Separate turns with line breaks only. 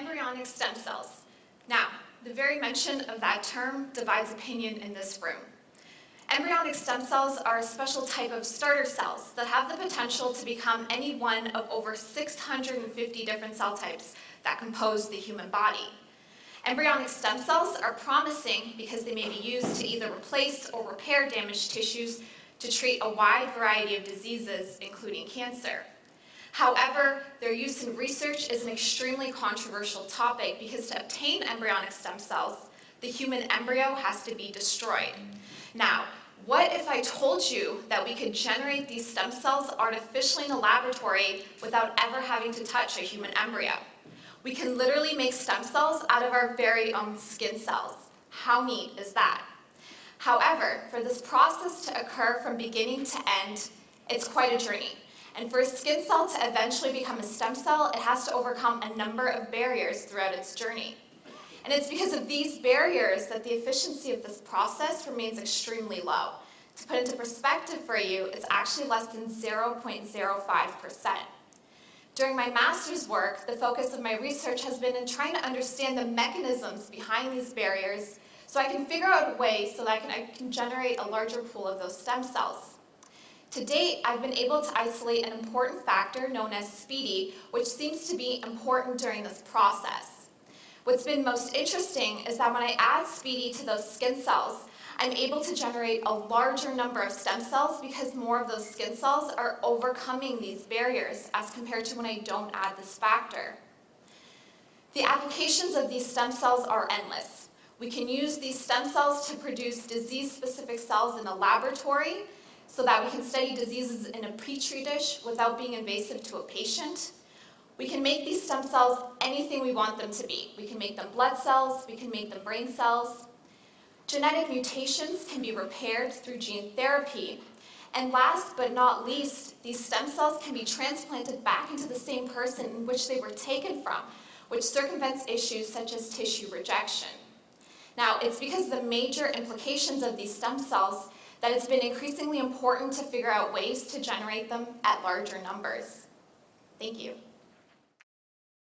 embryonic stem cells. Now, the very mention of that term divides opinion in this room. Embryonic stem cells are a special type of starter cells that have the potential to become any one of over 650 different cell types that compose the human body. Embryonic stem cells are promising because they may be used to either replace or repair damaged tissues to treat a wide variety of diseases, including cancer. However, their use in research is an extremely controversial topic because to obtain embryonic stem cells, the human embryo has to be destroyed. Now, what if I told you that we could generate these stem cells artificially in a laboratory without ever having to touch a human embryo? We can literally make stem cells out of our very own skin cells. How neat is that? However, for this process to occur from beginning to end, it's quite a journey. And for a skin cell to eventually become a stem cell, it has to overcome a number of barriers throughout its journey. And it's because of these barriers that the efficiency of this process remains extremely low. To put into perspective for you, it's actually less than 0.05%. During my master's work, the focus of my research has been in trying to understand the mechanisms behind these barriers so I can figure out a way so that I can generate a larger pool of those stem cells. To date, I've been able to isolate an important factor known as speedy, which seems to be important during this process. What's been most interesting is that when I add speedy to those skin cells, I'm able to generate a larger number of stem cells because more of those skin cells are overcoming these barriers as compared to when I don't add this factor. The applications of these stem cells are endless. We can use these stem cells to produce disease-specific cells in a laboratory so that we can study diseases in a petri dish without being invasive to a patient. We can make these stem cells anything we want them to be. We can make them blood cells, we can make them brain cells. Genetic mutations can be repaired through gene therapy. And last but not least, these stem cells can be transplanted back into the same person in which they were taken from, which circumvents issues such as tissue rejection. Now, it's because of the major implications of these stem cells that it's been increasingly important to figure out ways to generate them at larger numbers. Thank you.